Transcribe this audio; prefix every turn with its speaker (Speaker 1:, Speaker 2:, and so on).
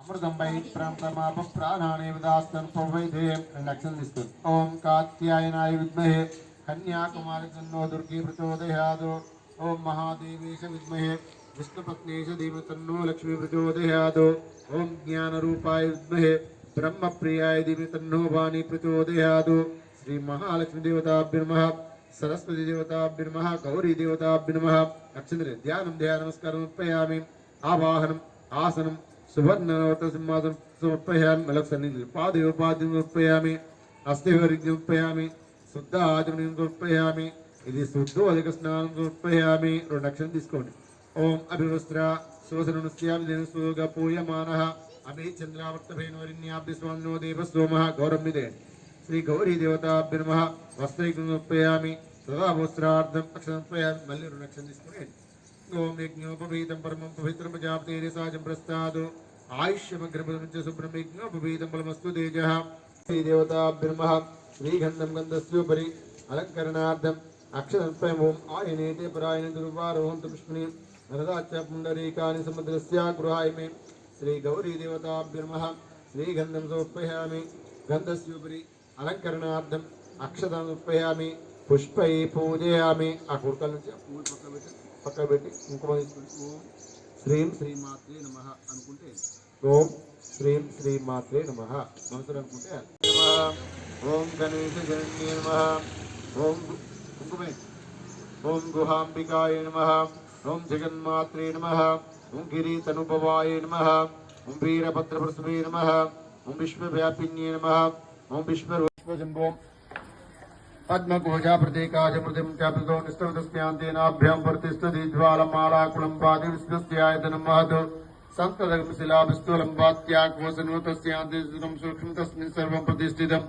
Speaker 1: అమృతం why ప్రాంతమాప ప్రాణానే విదాస్తన్ పవైదే నక్షత్రం ఓం కాత్యాయనాయ విద్మహే కన్యాకుమారి తన్నో దుర్గే ప్రచోదయాత్ ఓం మహాదేవేశ విద్మహే విష్ణుపత్నేశ ధీమహి తన్నో లక్ష్మీ ప్రచోదయాత్ ఓం జ్ఞానరూపాయ విద్మహే బ్రహ్మప్రియాయ ధీమహి తన్నో వాణి ప్రచోదయాత్ శ్రీ మహాలక్ష్మీ దేవతాభ్యో నమః सरस्वती देवताभ्यो नमः गौरी देवताभ्यो नमः अक्षंद्रे ध्यानं ध्यानमस्कारं समर्पयामि आवाहनम् आसनं सुवर्णनवरत्न सिंहासनं समर्पयामि मलक्सन्निधिं पादयोपाद्यं समर्पयामि हस्तयोर्घ्यं समर्पयामि शुद्ध आचमनीं समर्पयामि इति शुद्धोदकस्नानं समर्पयामि रुणक्षं तीసుకోండి ओम अभिवस्त्र शोषणस्यामि देवस्वोग पूयमानः अभि चन्द्रावर्तभेनवरिण्याभ्यस्वान्नो देवस्वमः गौरम्मिदे श्री गौरी देवताभ्यो नमः वस्त्रैकं समर्पयामि तदा वस्त्रार्थम् अक्षतं समर्पयामि मल्लि ऋणक्षं तीసుకోండి ओम यज्ञोपवीतं परमं पवित्रं प्रजापतेरसाजं प्रस्तादु आयुष्यमग्रपदं च शुभ्रं यज्ञोपवीतं फलमस्तु तेजः श्री देवताभ्यो नमः श्रीगन्धं गन्धस्योपरि अलङ्करणार्थम् अक्षतं समर्पयामि ओम आयनेते परायणे दुर्वारोहन्तु पुष्पिणीं नरदाच्च पुण्डरीकानि समुद्रस्य गृहायमे श्री गौरी देवताभ्यो नमः श्रीगन्धं समर्पयामि गन्धस्योपरि अलङ्करणार्थम् अक्षतं समर्पयामि पुष्पै पूजयामि आ कुर्कल నుంచి పూలు పక్కన పెట్టి కుంకుమ తీసుకొని ఓం శ్రీం శ్రీమాత్రే నమః అనుకుంటే ఓం శ్రీం శ్రీమాత్రే నమః మనసులో అనుకుంటే ఓం గణేశ జనన్యే నమః ఓం కుంకుమే ఓం గుహాంబికాయ నమః ఓం జగన్మాత్రే నమః ఓం గిరీతనుభవాయ నమః ఓం వీరభద్రప్రసవే నమః ఓం విశ్వవ్యాపిన్యే నమః ओम विश्वशंभो पद्मकोजा प्रतीकाजमृतिं चापितो निष्ठवतस्यान्तेनाभ्यां वर्तिष्ठदिज्वालमालाकुलम्बादि विष्णुस्यायतनं महत् सन्ततगमशिलाभिस्तुलम्बात्याकोसनोतस्यान्ते सूक्ष्मं तस्मिन् सर्वं प्रतिष्ठितम्